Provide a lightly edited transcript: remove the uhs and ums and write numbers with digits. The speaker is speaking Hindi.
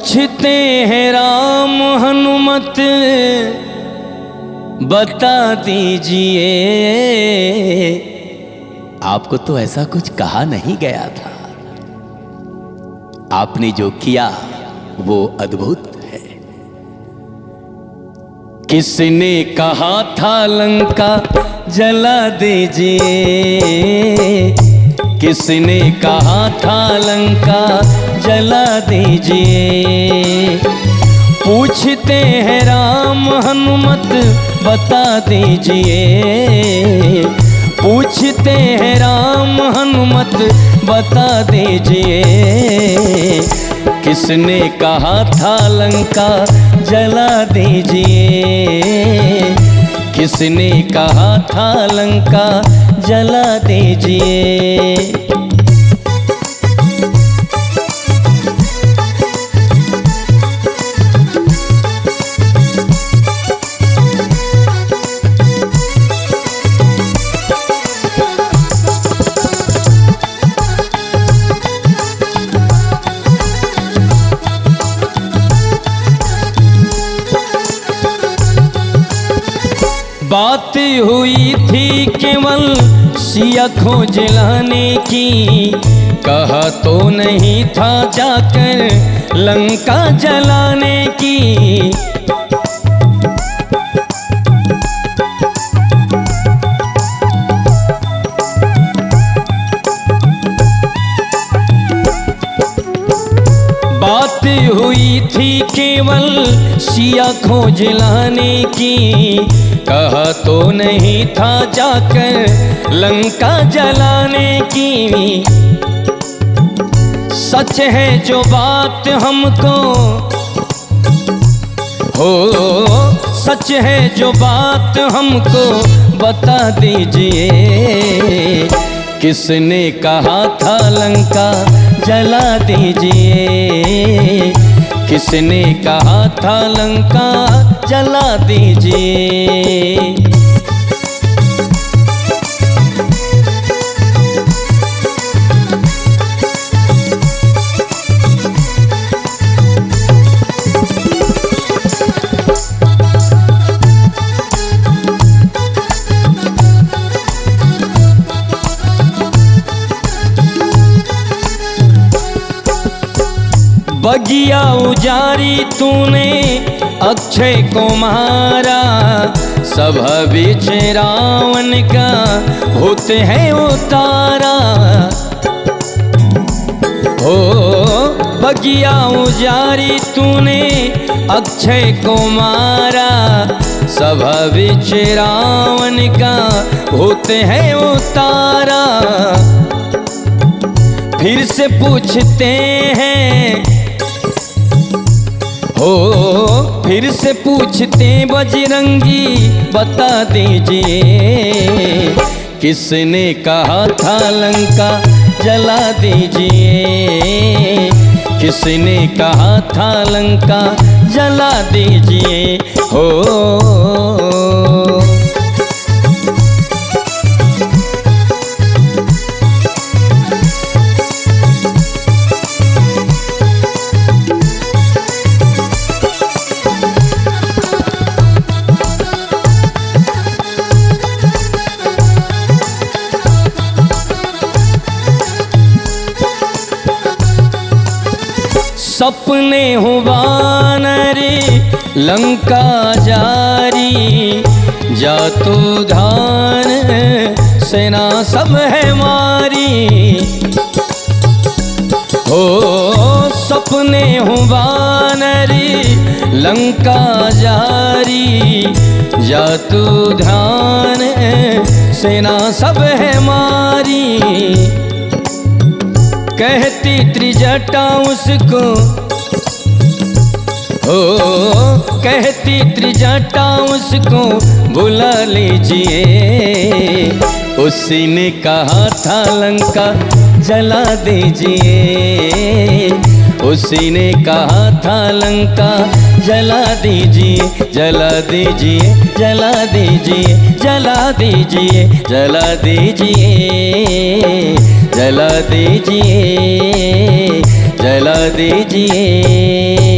पूछते हैं राम हनुमत बता दीजिए। आपको तो ऐसा कुछ कहा नहीं गया था, आपने जो किया वो अद्भुत है। किसने कहा था लंका जला दीजिए, किसने कहा था लंका जला दीजिए। पूछते हैं राम हनुमत बता दीजिए, पूछते हैं राम हनुमत बता दीजिए। किसने कहा था लंका जला दीजिए, किसने कहा था लंका जला दीजिए। बात हुई थी केवल सिया खोज लाने की, कहा तो नहीं था जाकर लंका जलाने की। बात हुई थी केवल सिया खोज लाने की, कहा तो नहीं था जाकर लंका जलाने की। सच है जो बात हमको हो, सच है जो बात हमको बता दीजिए। किसने कहा था लंका जला दीजिए, किसने कहा था लंका जला दीजिए। बगिया उजारी तूने अक्षय को मारा, सभा बीच रावण का होते हैं उतारा। हो बगिया उजारी तूने अक्षय को मारा, सभा बीच रावण का होते हैं उतारा। फिर से पूछते हैं हो, फिर से पूछते बजरंगी बता दीजिए। किसने कहा था लंका जला दीजिए, किसने कहा था लंका जला दीजिए। हो सपने हो वानरे लंका जारी, जा तो धान सेना सब है मारी। हो सपने हो वानरे लंका जारी, जा तो ध्यान सेना सब है मारी। कहती त्रिजटा उसको हो, कहती त्रिजटा उसको बुला लीजिए। उसी ने कहा था लंका जला दीजिए, उसी ने कहा था लंका जला दीजिए। जला दीजिए, जला दीजिए, जला दीजिए, जला दीजिए, जला दीजिए, जला दीजिए।